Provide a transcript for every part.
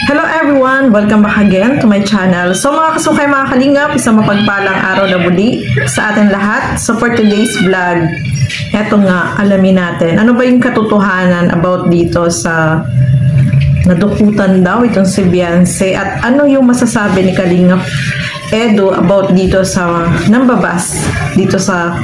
Hello everyone! Welcome back again to my channel. So mga kasukay, mga kalingap, isang mapagpalang araw na muli sa ating lahat. So for today's vlog, eto nga, alamin natin. Ano ba yung katotohanan about dito sa nadukutan daw itong si Beyonce at ano yung masasabi ni Kalingap Edu about dito sa nambabas dito sa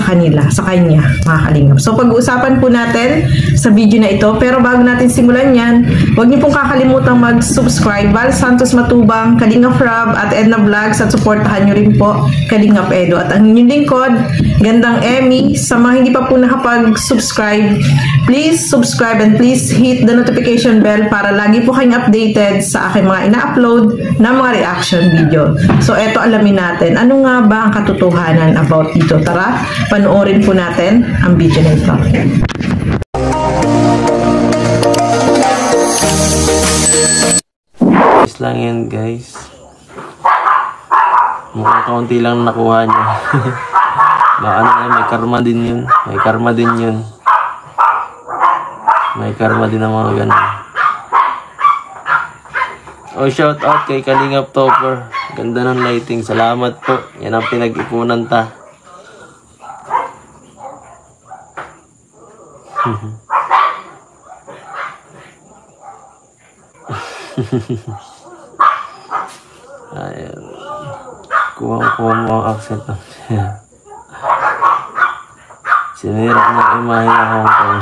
kanya, mga kalingap. So pag-uusapan po natin sa video na ito, pero bago natin simulan yan, huwag niyo pong kakalimutang mag-subscribe. Val Santos Matubang, Kalingap Rob at Edna Vlogs, at supportahan niyo rin po Kalingap Edu at ang inyong lingkod, Gandang Emmy. Sa mga hindi pa po nakapag-subscribe, please subscribe and please hit the notification bell para lagi po kayong updated sa aking mga ina-upload na mga reaction video. So, eto alamin natin. Ano nga ba ang katotohanan about dito? Tara, panoorin po natin ang video na ito. Guys lang yan, guys. Mukhang kaunti lang nakuha niya. Baka na, may karma din yun. May karma din yun. May karma din ang mga ganun. Oh, shout out kay Kalingap Topper. Ganda ng lighting. Salamat po. Yan ang pinag-ipunan ta. Ayan. Kuha mo ang accent. Sinira ng imahe ng Hong Kong.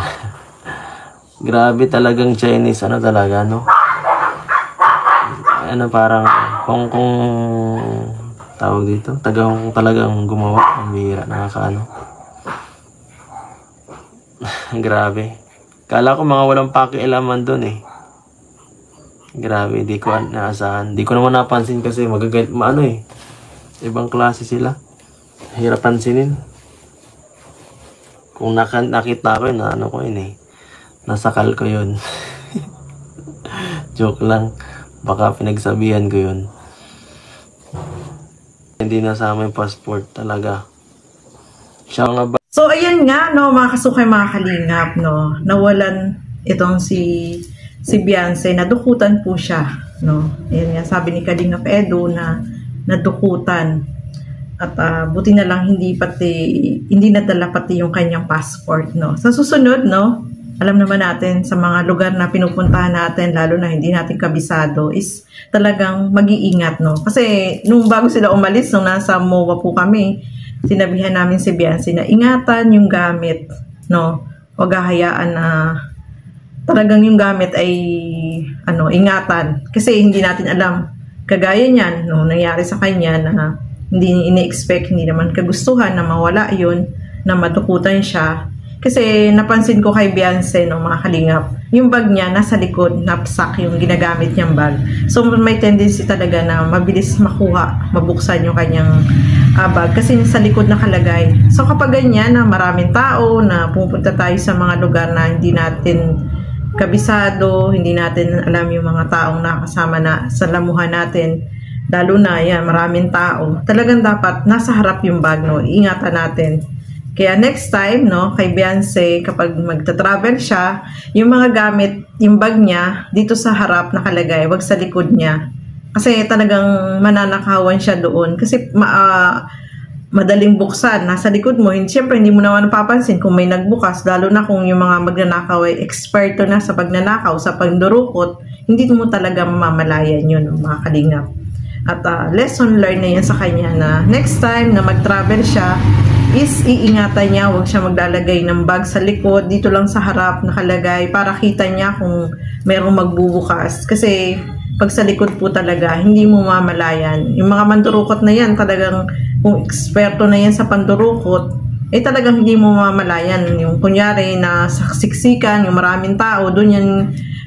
Grabe talagang Chinese. Ano talaga, no? Ano, parang Hong Kong tawag dito. Taga Hong Kong talagang gumawa. Ang bihira, nakakaano. Grabe. Kala ko mga walang pakialaman dun eh. Grabe, di ko naasahan. Di ko naman napansin kasi maano eh. Ibang klase sila. Hirap pansinin. Kung nakita ko yun, ano ko yun eh. Nasakal ko yun. Joke lang. Baka pinagsabihan ko yun. Hindi nasama yung passport talaga. Siya nga ba? So, ayan nga, no, mga kasukay, mga kalingap, no, nawalan itong si Beyonce, nadukutan po siya, no. Ayan nga, sabi ni Kalingap Edu na nadukutan. At buti na lang hindi nadala pati yung kanyang passport, no. Sa susunod, no, alam naman natin sa mga lugar na pinupuntahan natin, lalo na hindi natin kabisado, is talagang mag-iingat, no. Kasi nung bago sila umalis, nung nasa MOA po kami, sinabihan namin si Beyonce na ingatan yung gamit, no. Huwag hahayaan na talagang yung gamit ay ingatan. Kasi hindi natin alam. Kagaya niyan, no, nangyari sa kanya na hindi ini-expect, hindi naman kagustuhan na mawala yun, na matukutan siya. Kasi napansin ko kay Beyonce, no, mga kalingap, yung bag niya nasa likod, knapsack yung ginagamit niyang bag. So may tendency talaga na mabilis makuha, mabuksan yung kanyang bag kasi sa likod nakalagay. So kapag ganyan na maraming tao na pupunta tayo sa mga lugar na hindi natin kabisado, hindi natin alam yung mga taong nakasama na sa lamuhan natin, lalo na yan, maraming tao, talagang dapat nasa harap yung bag, no, iingatan natin. Kaya next time, no, kay Beyonce, kapag magta-travel siya, yung mga gamit, yung bag niya, dito sa harap nakalagay, wag sa likod niya. Kasi talagang mananakawan siya doon. Kasi madaling buksan, nasa likod mo. Siyempre, hindi mo naman napapansin kung may nagbukas, lalo na kung yung mga magnanakaw ay eksperto na sa pagnanakaw, sa pagdurukot, hindi mo talaga mamamalayan yun, mga kalingap. At lesson learned na yan sa kanya na next time na mag-travel siya, is iingatan niya, huwag siya maglalagay ng bag sa likod, dito lang sa harap nakalagay para kita niya kung merong magbubukas. Kasi pag sa likod po talaga, hindi mo mamalayan. Yung mga mandurukot na yan, talagang kung eksperto na yan sa pandurukot, eh talagang hindi mo mamalayan. Yung kunyari na siksikan, yung maraming tao, doon yan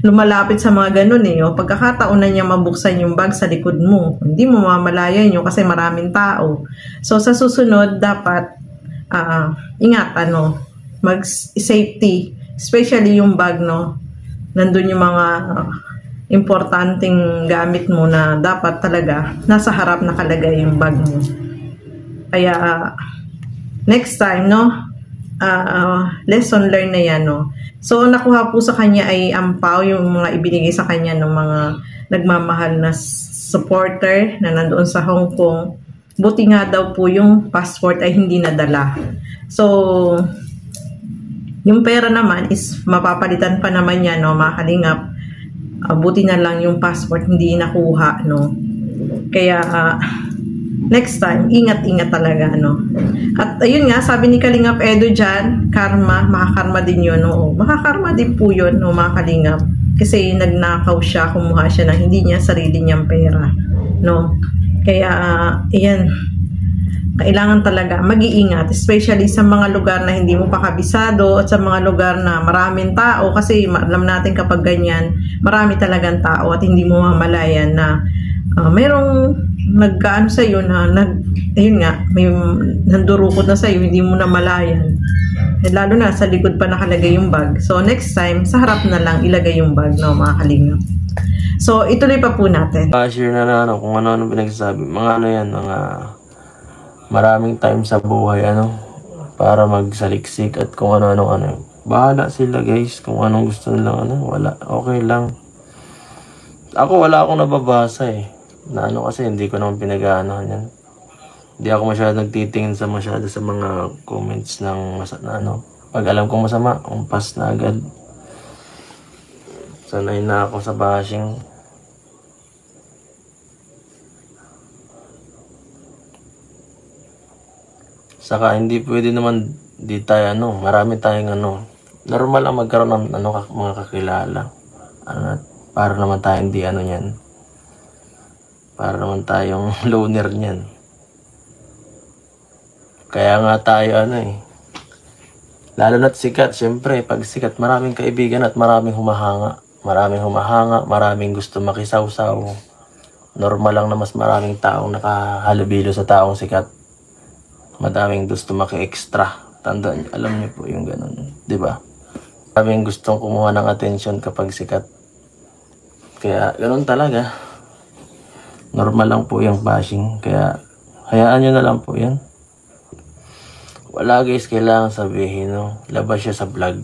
lumalapit sa mga ganun eh. O pagkakataon na niya mabuksan yung bag sa likod mo, hindi mo mamalayan yun kasi maraming tao. So sa susunod, dapat ingatan, no, mag-safety, especially yung bag, no, nandun yung mga importanteng gamit mo na dapat talaga nasa harap nakalagay yung bag mo. Kaya next time, no, lesson learned na yan, no? So, nakuha po sa kanya ay ampaw, yung mga ibinigay sa kanya ng mga nagmamahal na supporter na nandoon sa Hong Kong. Buti nga daw po yung passport ay hindi nadala. So, yung pera naman is mapapalitan pa naman yan, no, mga kalingap. Buti na lang yung passport hindi nakuha, no. Kaya, next time, ingat-ingat talaga, no. At ayun nga, sabi ni Kalingap Edo dyan, karma, makakarma din yun, no. Makakarma din po yun, no, mga kalingap. Kasi nagnakaw siya, kumuha siya ng hindi niya sarili niyang pera, no. Kaya, ayan, kailangan talaga mag-iingat, especially sa mga lugar na hindi mo pa kabisado at sa mga lugar na maraming tao, kasi alam natin kapag ganyan, marami talagang tao at hindi mo mamalayan na mayroong nagkaano sa iyo na ayun nga, may nandurukot na sa iyo, hindi mo na malayan. Lalo na sa likod pa nakalagay yung bag. So next time, sa harap na lang ilagay yung bag, no, mga kalingap. So ituloy pa po natin. Share na kung ano pinagsasabi. Mga ano yan, mga maraming time sa buhay, para magsaliksik at kung ano. Bahala sila, guys, kung anong gusto nilang, wala, okay lang. Ako, wala akong nababasa, na kasi hindi ko naman pinag-aanohan yan. Hindi ako masyado nagtitingin sa mga comments ng pag alam kong masama, umpas na agad. Sanay na ako sa bashing. Saka hindi pwede naman di tayo marami tayong normal lang magkaroon ng mga kakilala. Para naman tayong di yan. Para naman tayong loner niyan. Kaya nga tayo lalo na't sikat, syempre pag sikat maraming kaibigan at maraming humahanga. Maraming gusto makisawsaw. Normal lang na mas maraming taong nakahalubilo sa taong sikat. Madaming gusto maki-extra. Tandaan niyo, alam niyo po yung ganun, 'di ba? Maraming gustong kumuha ng attention kapag sikat. Kaya ganun talaga. Normal lang po yung bashing. Kaya hayaan niyo na lang po 'yan. Wala, guys, kailangan sabihin, labas siya sa vlog.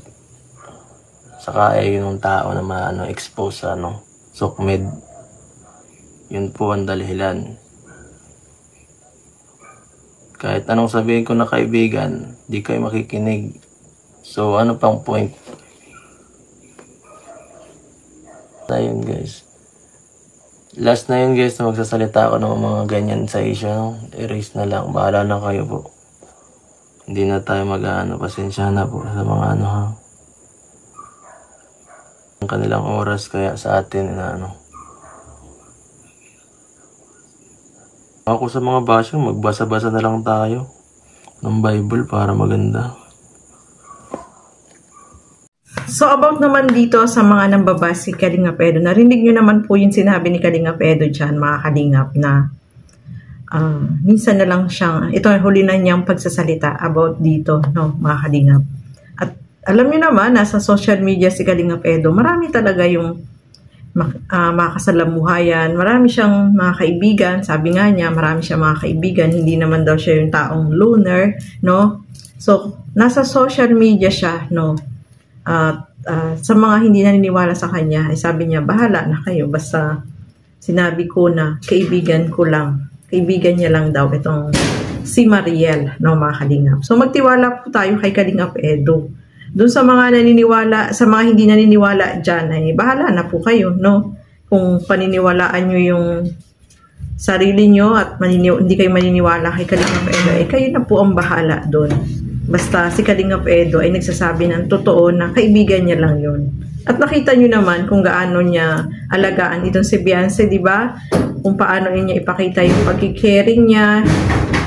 Saka yung tao na expose sa sukmed. Yun po ang dahilan. Kahit anong sabihin ko na kaibigan, di kayo makikinig. So, ano pang point? Ayun, guys. Last na yun, guys, na magsasalita ako ng mga ganyan sa issue. Erase na lang. Bahala na kayo po. Hindi na tayo pasensya na po sa mga ha. Ang kanilang oras kaya sa atin Ako sa mga bashing, magbasa-basa na lang tayo ng Bible para maganda. So about naman dito sa mga nambabas si Kalingap Edo, narinig nyo naman po yung sinabi ni Kalingap Edo dyan, mga kalingap, na minsan na lang siyang, ito huli na niyang pagsasalita about dito, mga kalingap. At alam nyo naman, nasa social media si Kalingap Edo, marami talaga yung makasalamuhayan, marami siyang mga kaibigan, sabi nga niya, marami siyang mga kaibigan, hindi naman daw siya yung taong loner, So, nasa social media siya, sa mga hindi naniniwala sa kanya, ay sabi niya, bahala na kayo, basta sinabi ko na kaibigan ko lang. Kaibigan niya lang daw itong si Mariel, mga kalingap. So, magtiwala po tayo kay Kalingap Edo. Doon sa mga naniniwala, sa mga hindi naniniwala dyan, ay bahala na po kayo, Kung paniniwalaan nyo yung sarili nyo at hindi kayo maniniwala kay Kalingap Edo, kayo na po ang bahala doon. Basta si Kalingap Edo ay nagsasabi ng totoo na kaibigan niya lang yun. At nakita nyo naman kung gaano niya alagaan itong si Beyonce, di ba? Kung paano niya ipakita yung pagkikaring niya,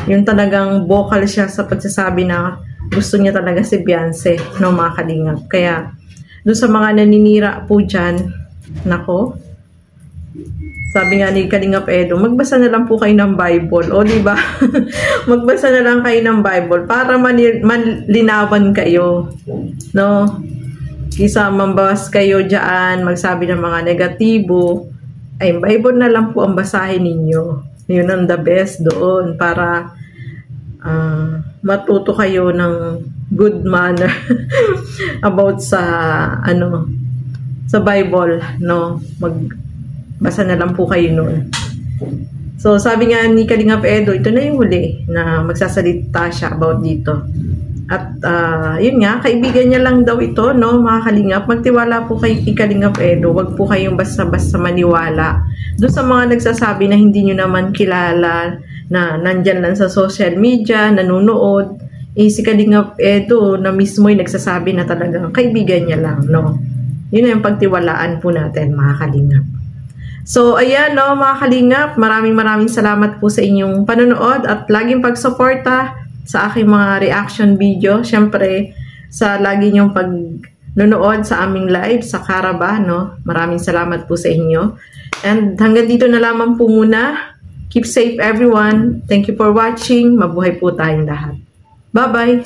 yung talagang vocal siya sa pagsasabi na gusto niya talaga si Beyonce, mga kalingap. Kaya, doon sa mga naninira po dyan, sabi nga ni Kalingap Edo, magbasa na lang po kayo ng Bible. O, di ba? Magbasa na lang kayo ng Bible para malinawan kayo. Kisa mambas kayo dyan, magsabi ng mga negatibo, ay Bible na lang po ang basahin ninyo. Yun ang the best doon para matuto kayo ng good manner about sa sa Bible, no? Magbasa na lang po kayo noon. So, sabi nga ni Kalingap Edo, ito na yung huli na magsasalita siya about dito. At yun nga, kaibigan niya lang daw ito, no, mga Kalingap. Magtiwala po kay Kalingap Edo. Huwag po kayong basta-basta maniwala doon sa mga nagsasabi na hindi nyo naman kilala, na nandyan lang sa social media, nanonood. Si Kalingap Edo na mismo yung nagsasabi na talagang kaibigan niya lang, no. Yun na yung pagtiwalaan po natin, mga Kalingap. So, ayan, no, mga Kalingap, maraming salamat po sa inyong panonood at laging pagsuporta sa aking mga reaction video. Siyempre, sa lagi niyong pagnonood sa aming live sa Caraba, no? Maraming salamat po sa inyo. And hanggang dito na lamang po muna. Keep safe, everyone. Thank you for watching. Mabuhay po tayong lahat. Bye-bye!